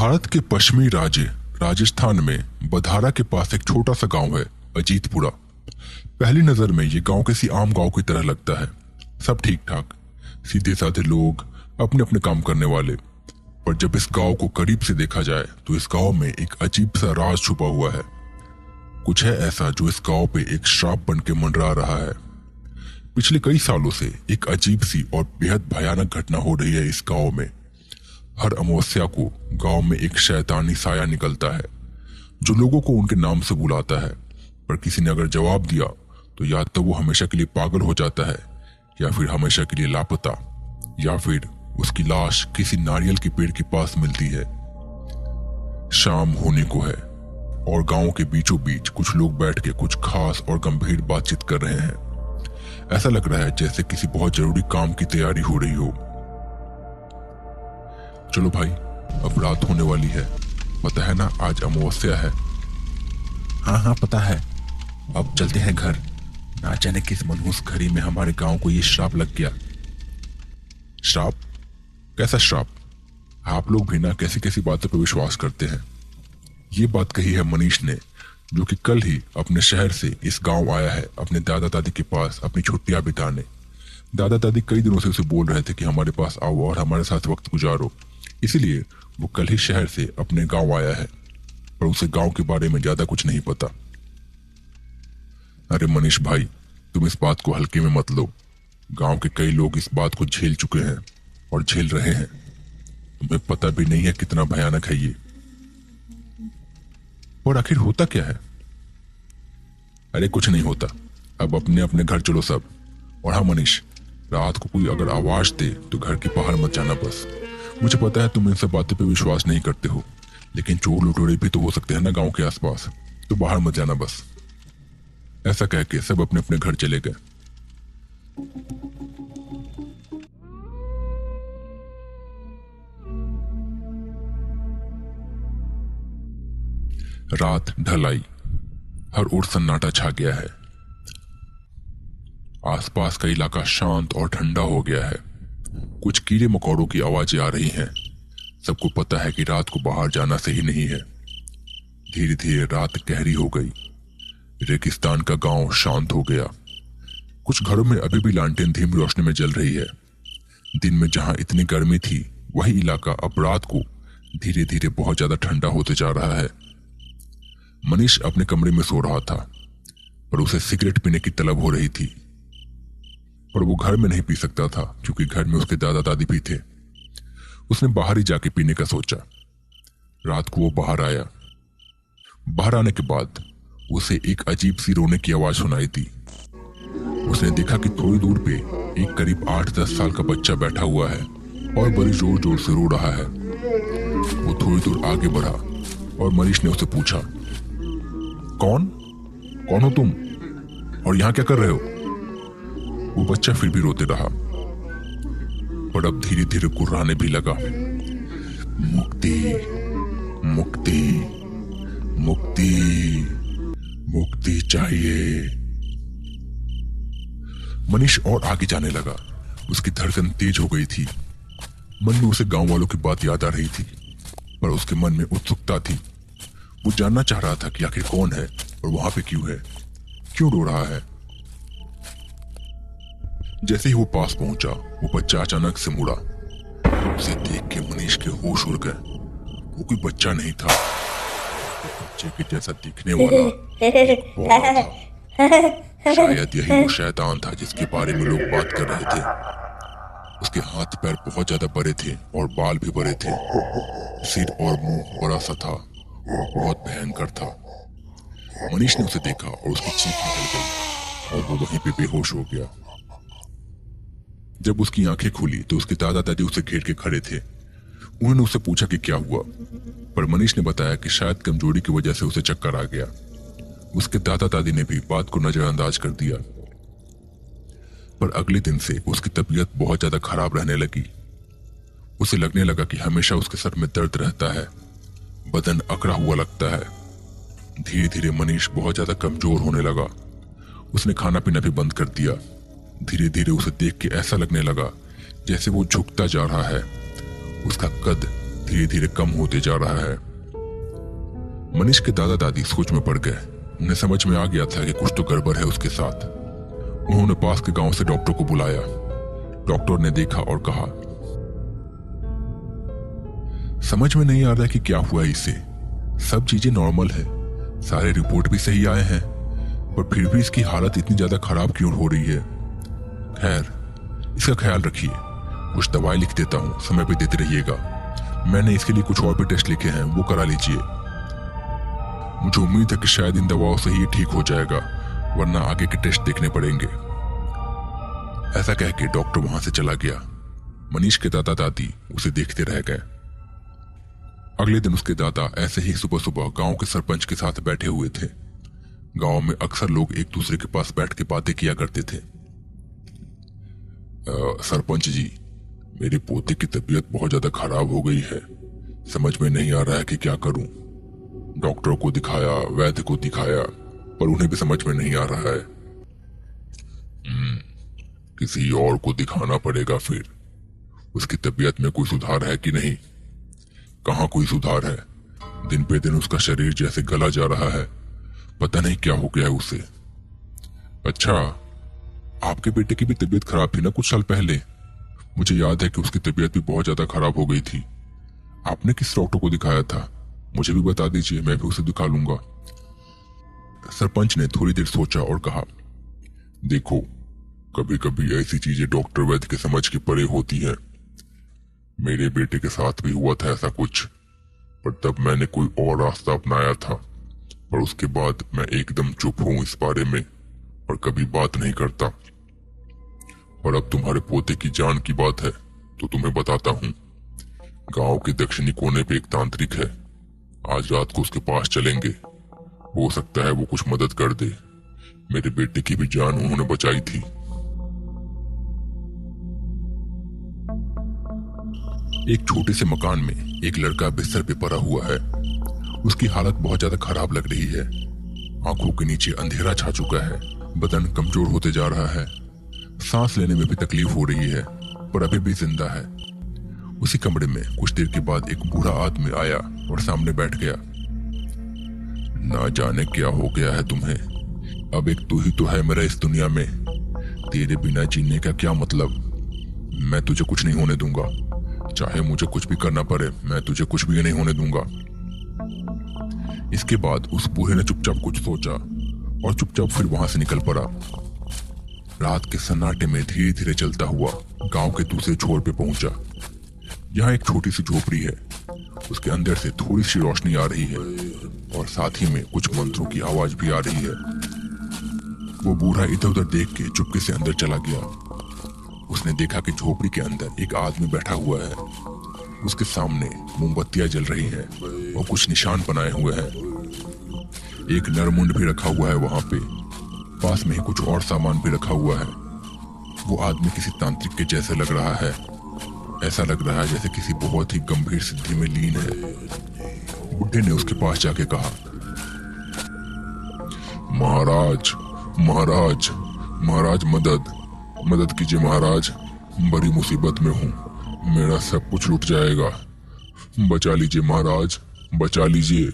भारत के पश्चिमी राज्य राजस्थान में बधारा के पास एक छोटा सा गांव है, अजीतपुरा। पहली नजर में ये गांव किसी आम गांव की तरह लगता है। सब ठीक ठाक, सीधे साधे लोग, अपने अपने काम करने वाले। पर जब इस गांव को करीब से देखा जाए तो इस गांव में एक अजीब सा राज छुपा हुआ है। कुछ है ऐसा जो इस गांव पे एक श्राप बन के मंडरा रहा है। पिछले कई सालों से एक अजीब सी और बेहद भयानक घटना हो रही है इस गांव में। हर अमावस्या को गांव में एक शैतानी साया निकलता है जो लोगों को उनके नाम से बुलाता है। पर किसी ने अगर जवाब दिया तो या तो वो हमेशा के लिए पागल हो जाता है, या फिर हमेशा के लिए लापता, या फिर उसकी लाश किसी नारियल के पेड़ के पास मिलती है। शाम होने को है और गांव के बीचों बीच कुछ लोग बैठ के कुछ खास और गंभीर बातचीत कर रहे हैं। ऐसा लग रहा है जैसे किसी बहुत जरूरी काम की तैयारी हो रही हो। चलो भाई, अब रात होने वाली है। पता है ना आज अमावस्या है। हाँ पता है। अब चलते हैं घर। ना जाने किस मनहूस घड़ी में हमारे गांव को ये श्राप लग गया। श्राप? कैसा श्राप? आप लोग भी ना कैसी कैसी बातों पर विश्वास करते हैं। ये बात कही है मनीष ने, जो कि कल ही अपने शहर से इस गांव आया है अपने दादा दादी के पास अपनी छुट्टियां बिताने। दादा दादी कई दिनों से उसे बोल रहे थे कि हमारे पास आओ और हमारे साथ वक्त गुजारो, इसीलिए वो कल ही शहर से अपने गांव आया है। पर उसे गांव के बारे में ज्यादा कुछ नहीं पता। अरे मनीष भाई, तुम इस बात को हल्के में मत लो। गांव के कई लोग इस बात को झेल चुके हैं और झेल रहे हैं। तुम्हें पता भी नहीं है कितना भयानक है ये। और आखिर होता क्या है? अरे कुछ नहीं होता। अब अपने अपने घर चलो सब। और हाँ मनीष, रात को कोई अगर आवाज दे तो घर के बाहर मत जाना बस। मुझे पता है तुम इन सब बातों पे विश्वास नहीं करते हो, लेकिन चोर लुटेरे भी तो हो सकते हैं ना गांव के आसपास, तो बाहर मत जाना बस। ऐसा कह के सब अपने अपने घर चले गए। रात ढल आई। हर ओर सन्नाटा छा गया है। आसपास का इलाका शांत और ठंडा हो गया है। कुछ कीड़े मकोड़ों की आवाजें आ रही हैं। सबको पता है कि रात को बाहर जाना सही नहीं है। धीरे धीरे रात गहरी हो गई। रेगिस्तान का गांव शांत हो गया। कुछ घरों में अभी भी लालटेन धीमी रोशनी में जल रही है। दिन में जहां इतनी गर्मी थी, वही इलाका अब रात को धीरे धीरे बहुत ज्यादा ठंडा होते जा रहा है। मनीष अपने कमरे में सो रहा था, पर उसे सिगरेट पीने की तलब हो रही थी। पर वो घर में नहीं पी सकता था क्योंकि घर में उसके दादा दादी भी थे। उसने बाहर ही जाके पीने का सोचा। रात को वो बाहर आया। बाहर आने के बाद उसे एक अजीब सी रोने की आवाज सुनाई दी। उसने देखा कि थोड़ी दूर पे एक करीब 8-10 साल का बच्चा बैठा हुआ है और बड़ी जोर जोर से रो रहा है। वो थोड़ी दूर आगे बढ़ा और मनीष ने उसे पूछा, कौन हो तुम और यहाँ क्या कर रहे हो? वो बच्चा फिर भी रोते रहा, पर अब धीरे धीरे कुर्राने भी लगा। मुक्ति मुक्ति मुक्ति मुक्ति चाहिए। मनीष और आगे जाने लगा। उसकी धड़कन तेज हो गई थी। मन में उसे गांव वालों की बात याद आ रही थी, पर उसके मन में उत्सुकता थी। वो जानना चाह रहा था कि आखिर कौन है और वहां पे क्यों है, क्यों रो रहा है। जैसे ही वो पास पहुंचा, वो बच्चा अचानक से मुड़ा। उसे देख के मनीष के होश उड़ गए। वो कोई बच्चा नहीं था, बच्चे के जैसा दिखने वाला एक बौड़ा था। शायद यही वो शैतान था जिसके बारे में लोग बात कर रहे थे। उसके हाथ पैर बहुत ज्यादा बड़े थे और बाल भी बड़े थे। सिर और मुंह बड़ा सा था और बहुत भयंकर था। मनीष ने उसे देखा और उसकी चीख निकल गई और वो वहीं पे बेहोश हो गया। जब उसकी आंखें खुली तो उसके दादा दादी उसे घेर के खड़े थे। उन्होंने उससे पूछा कि क्या हुआ, पर मनीष ने बताया कि शायद कमजोरी की वजह से उसे चक्कर आ गया। उसके दादा दादी ने भी बात को नजरअंदाज कर दिया। पर अगले दिन से उसकी तबीयत बहुत ज्यादा खराब रहने लगी। उसे लगने लगा कि हमेशा उसके सर में दर्द रहता है, बदन अकड़ा हुआ लगता है। धीरे धीरे मनीष बहुत ज्यादा कमजोर होने लगा। उसने खाना पीना भी बंद कर दिया। धीरे धीरे उसे देख के ऐसा लगने लगा जैसे वो झुकता जा रहा है। उसका कद धीरे धीरे कम होते जा रहा है। मनीष के दादा दादी सोच में पड़ गए। उन्हें समझ में आ गया था कि कुछ तो गड़बड़ है उसके साथ। उन्होंने पास के गांव से डॉक्टर को बुलाया। डॉक्टर ने देखा और कहा, समझ में नहीं आ रहा कि क्या हुआ इसे। सब चीजें नॉर्मल है, सारे रिपोर्ट भी सही आए हैं, पर फिर भी इसकी हालत इतनी ज्यादा खराब क्यों हो रही है। खैर, इसका ख्याल रखिए। कुछ दवाई लिख देता हूँ, समय पे देते रहिएगा। मैंने इसके लिए कुछ और भी टेस्ट लिखे हैं, वो करा लीजिए। मुझे उम्मीद है कि शायद इन दवाओं से ही ये ठीक हो जाएगा, वरना आगे के टेस्ट देखने पड़ेंगे। ऐसा कह के डॉक्टर वहां से चला गया। मनीष के दादा दादी उसे देखते रह गए। अगले दिन उसके दादा ऐसे ही सुबह सुबह गांव के सरपंच के साथ बैठे हुए थे। गांव में अक्सर लोग एक दूसरे के पास बैठ के बातें किया करते थे। सरपंच जी, मेरे पोते की तबीयत बहुत ज्यादा खराब हो गई है। समझ में नहीं आ रहा है कि क्या करूं। डॉक्टर को दिखाया, वैद्य को दिखाया, पर उन्हें भी समझ में नहीं आ रहा है। किसी और को दिखाना पड़ेगा फिर। उसकी तबीयत में कोई सुधार है कि नहीं? कहाँ कोई सुधार है? दिन पे दिन उसका शरीर जैसे गला जा रहा है। पता नहीं क्या हो गया है उसे। अच्छा, आपके बेटे की भी तबीयत खराब थी ना कुछ साल पहले? मुझे याद है कि उसकी तबीयत भी बहुत ज्यादा खराब हो गई थी। आपने किस डॉक्टर को दिखाया था? मुझे भी बता दीजिए, मैं भी उसे दिखा लूंगा। सरपंच ने थोड़ी देर सोचा और कहा, देखो, कभी कभी ऐसी चीजें डॉक्टर वैद्य के समझ के परे होती हैं। मेरे बेटे के साथ भी हुआ था ऐसा कुछ, पर तब मैंने कोई और रास्ता अपनाया था। पर उसके बाद मैं एकदम चुप हूं इस बारे में और कभी बात नहीं करता। पर अब तुम्हारे पोते की जान की बात है तो तुम्हें बताता हूं। गांव के दक्षिणी कोने पे एक तांत्रिक है। आज रात को उसके पास चलेंगे। हो सकता है वो कुछ मदद कर दे। मेरे बेटे की भी जान उन्होंने बचाई थी। एक छोटे से मकान में एक लड़का बिस्तर पे पड़ा हुआ है। उसकी हालत बहुत ज्यादा खराब लग रही है। आंखों के नीचे अंधेरा छा चुका है, बदन कमजोर होते जा रहा है, सांस लेने में भी तकलीफ हो रही है, पर अभी भी जिंदा है। उसी कमरे में कुछ देर के बाद एक बूढ़ा आदमी आया और सामने बैठ गया। ना जाने क्या हो गया है तुम्हें। अब एक तू ही तो है मेरा इस दुनिया में। तेरे बिना जीने का क्या मतलब। मैं तुझे कुछ नहीं होने दूंगा। चाहे मुझे कुछ भी करना पड़े, मैं तुझे कुछ भी नहीं होने दूंगा। इसके बाद उस बूढ़े ने चुपचाप कुछ सोचा और चुपचाप फिर वहां से निकल पड़ा। रात के सन्नाटे में धीरे धीरे चलता हुआ गांव के दूसरे छोर पे पहुंचा। यहाँ एक छोटी सी झोपड़ी है। उसके अंदर से थोड़ी सी रोशनी आ रही है और साथ ही में कुछ मंत्रों की आवाज भी आ रही है। वो बूढ़ा इधर उधर देख के चुपके से अंदर चला गया। उसने देखा कि झोपड़ी के अंदर एक आदमी बैठा हुआ है। उसके सामने मोमबत्तियां जल रही हैं और कुछ निशान बनाए हुए हैं। एक नरमुंड भी रखा हुआ है वहां पे। पास में ही कुछ और सामान भी रखा हुआ है। वो आदमी किसी तांत्रिक के जैसे लग रहा है। ऐसा लग रहा है जैसे किसी बहुत ही गंभीर सिद्धि में लीन है। बुढ़े ने उसके पास जाके कहा, महाराज महाराज महाराज, मदद कीजिए महाराज। बड़ी मुसीबत में हूँ, मेरा सब कुछ लुट जाएगा। बचा लीजिए महाराज, बचा लीजिए।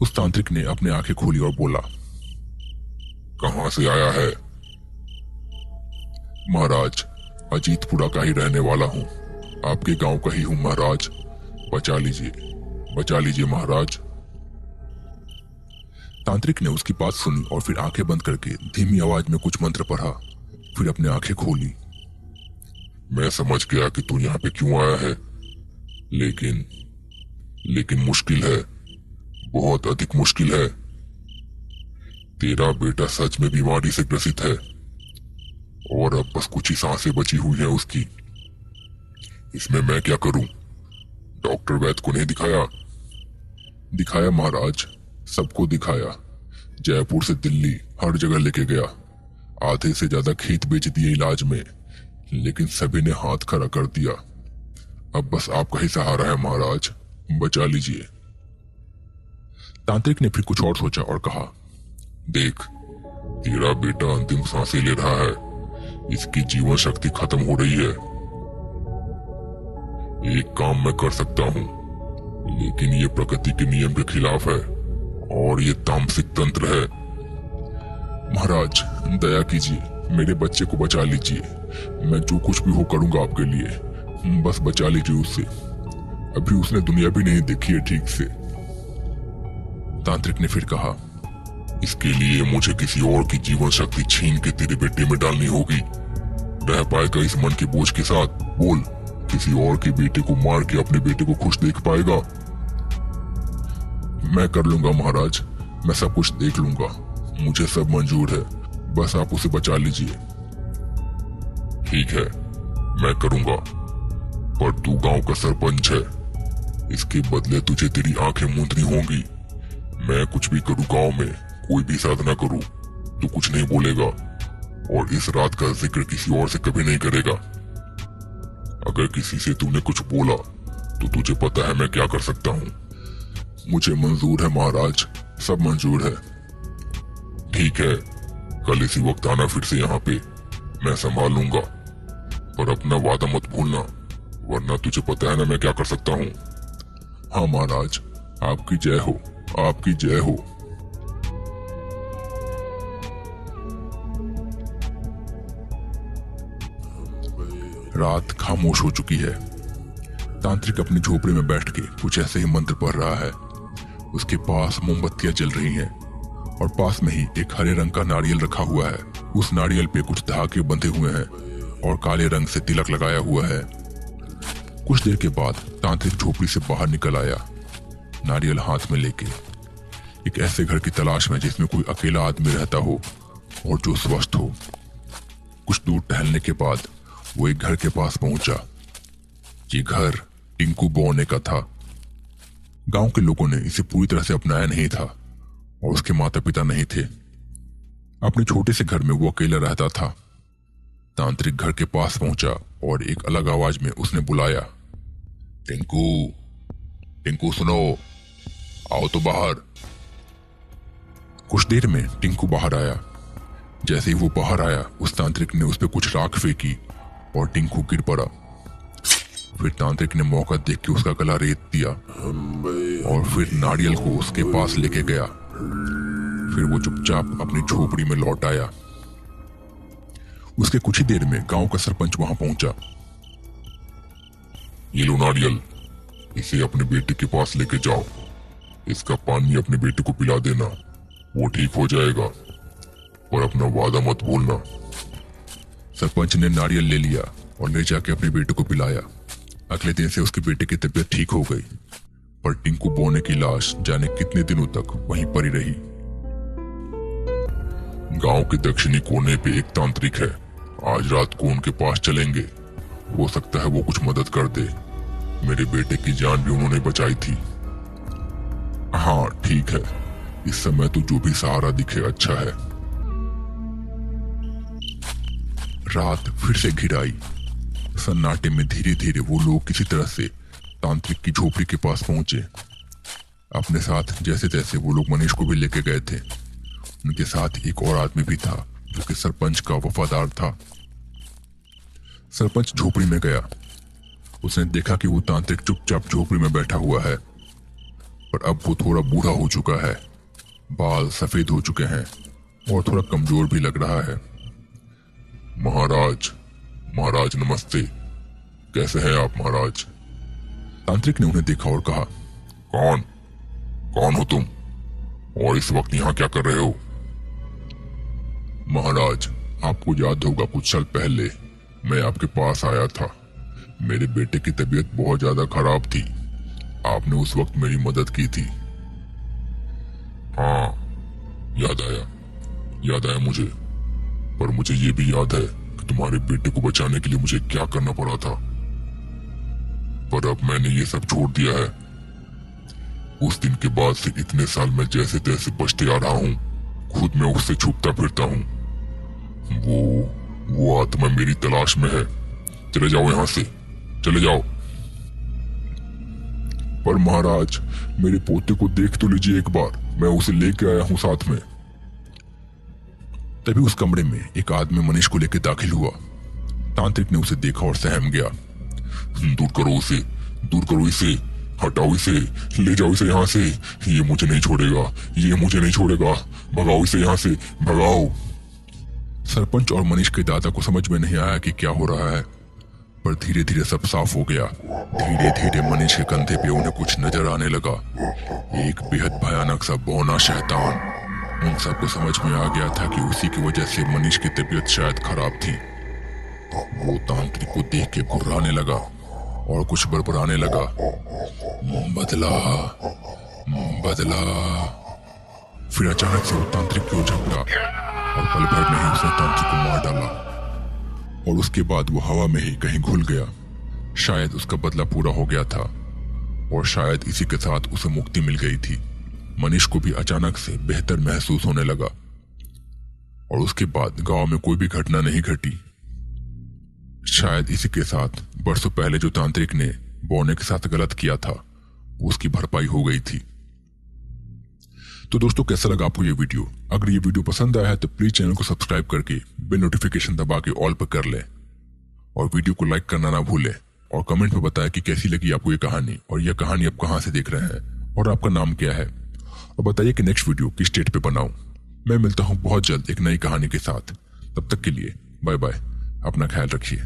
उस तांत्रिक ने अपनी आंखें खोली और बोला, कहां से आया है? महाराज, अजीतपुरा का ही रहने वाला हूँ। आपके गांव का ही हूँ महाराज। बचा लीजिए महाराज। तांत्रिक ने उसकी बात सुनी और फिर आंखें बंद करके धीमी आवाज में कुछ मंत्र पढ़ा। फिर अपने आंखें खोली। मैं समझ गया कि तू यहाँ पे क्यों आया है, लेकिन मुश्किल है, बहुत अधिक मुश्किल है। तेरा बेटा सच में बीमारी से ग्रसित है और अब बस कुछ ही सांसें बची हुई हैं उसकी। इसमें मैं क्या करूं? डॉक्टर वैद्य को नहीं दिखाया? दिखाया महाराज, सबको दिखाया। जयपुर से दिल्ली हर जगह लेके गया। आधे से ज्यादा खेत बेच दिए इलाज में, लेकिन सभी ने हाथ खड़ा कर दिया। अब बस आपका ही सहारा है महाराज, बचा लीजिए। तांत्रिक ने फिर कुछ और सोचा और कहा, देख, तेरा बेटा अंतिम सांसें ले रहा है। इसकी जीवन शक्ति खत्म हो रही है। एक काम मैं कर सकता हूँ, लेकिन ये प्रकृति के नियम के खिलाफ है और ये तामसिक तंत्र है। महाराज, दया कीजिए, मेरे बच्चे को बचा लीजिए। मैं जो कुछ भी हो करूंगा आपके लिए, बस बचा लीजिए उससे। अभी उसने दुनिया भी नहीं देखी है ठीक से। तांत्रिक ने फिर कहा, इसके लिए मुझे किसी और की जीवन शक्ति छीन के तेरे बेटे में डालनी होगी। रह पाएगा इस मन के बोझ के साथ? बोल, किसी और के बेटे को मार के अपने बेटे को खुश देख पाएगा? मैं कर लूंगा महाराज, मैं सब कुछ देख लूंगा, मुझे सब मंजूर है, बस आप उसे बचा लीजिए। ठीक है, मैं करूंगा, पर तू गांव का सरपंच है, इसके बदले तुझे तेरी आंखें मूंदनी होंगी। मैं कुछ भी करूं गांव में, कोई भी साधना करूं, तू कुछ नहीं बोलेगा और इस रात का जिक्र किसी और से कभी नहीं करेगा। अगर किसी से तूने कुछ बोला तो तुझे पता है मैं क्या कर सकता हूँ। मुझे मंजूर है महाराज, सब मंजूर है। ठीक है, कल इसी वक्त आना फिर से यहाँ पे, मैं संभाल लूंगा, पर अपना वादा मत भूलना, वरना तुझे पता है ना मैं क्या कर सकता हूँ। हाँ महाराज, आपकी जय हो, आपकी जय हो। रात खामोश हो चुकी है। तांत्रिक अपनी झोपड़ी में बैठ के कुछ ऐसे ही मंत्र पढ़ रहा है। उसके पास मोमबत्तियां जल रही हैं और पास में ही एक हरे रंग का नारियल रखा हुआ है। उस नारियल पे कुछ धागे बंधे हुए हैं और काले रंग से तिलक लगाया हुआ है। कुछ देर के बाद तांत्रिक झोपड़ी से बाहर निकल आया, नारियल हाथ में लेके, एक ऐसे घर की तलाश में जिसमें कोई अकेला आदमी रहता हो और जो स्वस्थ हो। कुछ दूर टहलने के बाद वो एक घर के पास पहुंचा। ये घर टिंकू बौने का था। गांव के लोगों ने इसे पूरी तरह से अपनाया नहीं था और उसके माता पिता नहीं थे। अपने छोटे से घर में वो अकेला रहता था। तांत्रिक घर के पास पहुंचा और एक अलग आवाज में उसने बुलाया, टिंकू, टिंकू सुनो, आओ तो बाहर। कुछ देर में टिंकू बाहर आया। जैसे ही वो बाहर आया, उस तांत्रिक ने उस पर कुछ राख फेंकी और टिंकू गिर पड़ा। फिर तांत्रिक ने मौका देख के उसका गला रेत दिया और फिर नारियल को उसके पास लेके गया। फिर वो चुपचाप अपनी झोपड़ी में लौट आया। उसके कुछ ही देर में गांव का सरपंच वहां पहुंचा। ये लो नारियल, इसे अपने बेटे के पास लेके जाओ, इसका पानी अपने बेटे को पिला देना, वो ठीक हो जाएगा, पर अपना वादा मत भूलना। सरपंच ने नारियल ले लिया और ले जाके अपने बेटे को पिलाया। अगले दिन से उसके बेटे की तबीयत ठीक हो गई, पर टिंकू बौने की लाश जाने कितने दिनों तक वहीं पड़ी रही। गांव के दक्षिणी कोने पे एक तांत्रिक है, आज रात को उनके पास चलेंगे, हो सकता है वो कुछ मदद कर दे। मेरे बेटे की जान भी उन्होंने बचाई थी। हाँ ठीक है, इस समय तो जो भी सहारा दिखे अच्छा है। रात फिर से घिर आई। सन्नाटे में धीरे धीरे वो लोग किसी तरह से तांत्रिक की झोपड़ी के पास पहुंचे। अपने साथ जैसे तैसे वो लोग मनीष को भी लेके गए थे। उनके साथ एक और आदमी भी था जो कि सरपंच का वफादार था। सरपंच झोपड़ी में गया। उसने देखा कि वो तांत्रिक चुपचाप झोपड़ी में बैठा हुआ है, पर अब वो थोड़ा बूढ़ा हो चुका है, बाल सफेद हो चुके हैं और थोड़ा कमजोर भी लग रहा है। महाराज, महाराज नमस्ते, कैसे हैं आप महाराज? तांत्रिक ने उन्हें देखा और कहा, कौन हो तुम और इस वक्त यहाँ क्या कर रहे हो? महाराज, आपको याद होगा कुछ साल पहले मैं आपके पास आया था। मेरे बेटे की तबीयत बहुत ज्यादा खराब थी, आपने उस वक्त मेरी मदद की थी। हाँ याद आया मुझे, पर मुझे ये भी याद है कि तुम्हारे बेटे को बचाने के लिए मुझे क्या करना पड़ा था, पर अब मैंने ये सब छोड़ दिया है। उस दिन के बाद से इतने साल मैं जैसे तैसे बचते आ रहा हूँ, खुद में उससे छुपता फिरता हूँ। वो आत्मा मेरी तलाश में है, चले जाओ यहाँ से, चले जाओ। पर महाराज, मेरे पोते को देख तो लीजिए एक बार, मैं उसे लेके आया हूँ साथ में। तभी उस कमरे में एक आदमी मनीष को लेकर दाखिल हुआ। तांत्रिक ने उसे देखा और सहम गया। दूर करो उसे, दूर करो इसे, हटाओ इसे, ले जाओ इसे यहाँ से। ये मुझे नहीं छोड़ेगा, ये मुझे नहीं छोड़ेगा, भगाओ इसे यहाँ से, भगाओ। सरपंच और मनीष के दादा को समझ में नहीं आया कि क्या हो रहा है, पर धीरे धीरे सब साफ हो गया। धीरे धीरे मनीष के कंधे पे उन्हें कुछ नजर आने लगा, एक बेहद भयानक सा बौना शैतान। उन सबको समझ में आ गया था कि उसी की वजह से मनीष की तबीयत शायद खराब थी। वो तांत्रिक को देख के घुर्राने लगा और कुछ बड़बड़ाने लगा, बदला बदला। फिर अचानक से वो तांत्रिक की ओर झपटा और पल भर में ही उसने तांत्रिक को मार डाला और उसके बाद वो हवा में ही कहीं घुल गया। शायद उसका बदला पूरा हो गया था और शायद इसी के साथ उसे मुक्ति मिल गई थी। मनीष को भी अचानक से बेहतर महसूस होने लगा और उसके बाद गांव में कोई भी घटना नहीं घटी। शायद इसी के साथ बरसों पहले जो तांत्रिक ने बौने के साथ गलत किया था उसकी भरपाई हो गई थी। तो दोस्तों, कैसा लगा आपको ये वीडियो? अगर ये वीडियो पसंद आया है तो प्लीज चैनल को सब्सक्राइब करके बेल नोटिफिकेशन दबा के ऑल पर कर लें और वीडियो को लाइक करना ना भूलें और कमेंट में बताएं कि कैसी लगी आपको ये कहानी और यह कहानी आप कहां से देख रहे हैं और आपका नाम क्या है, और बताइए कि नेक्स्ट वीडियो किस स्टेट पे बनाऊं। मैं मिलता हूं बहुत जल्द एक नई कहानी के साथ। तब तक के लिए बाय बाय, अपना ख्याल रखिए।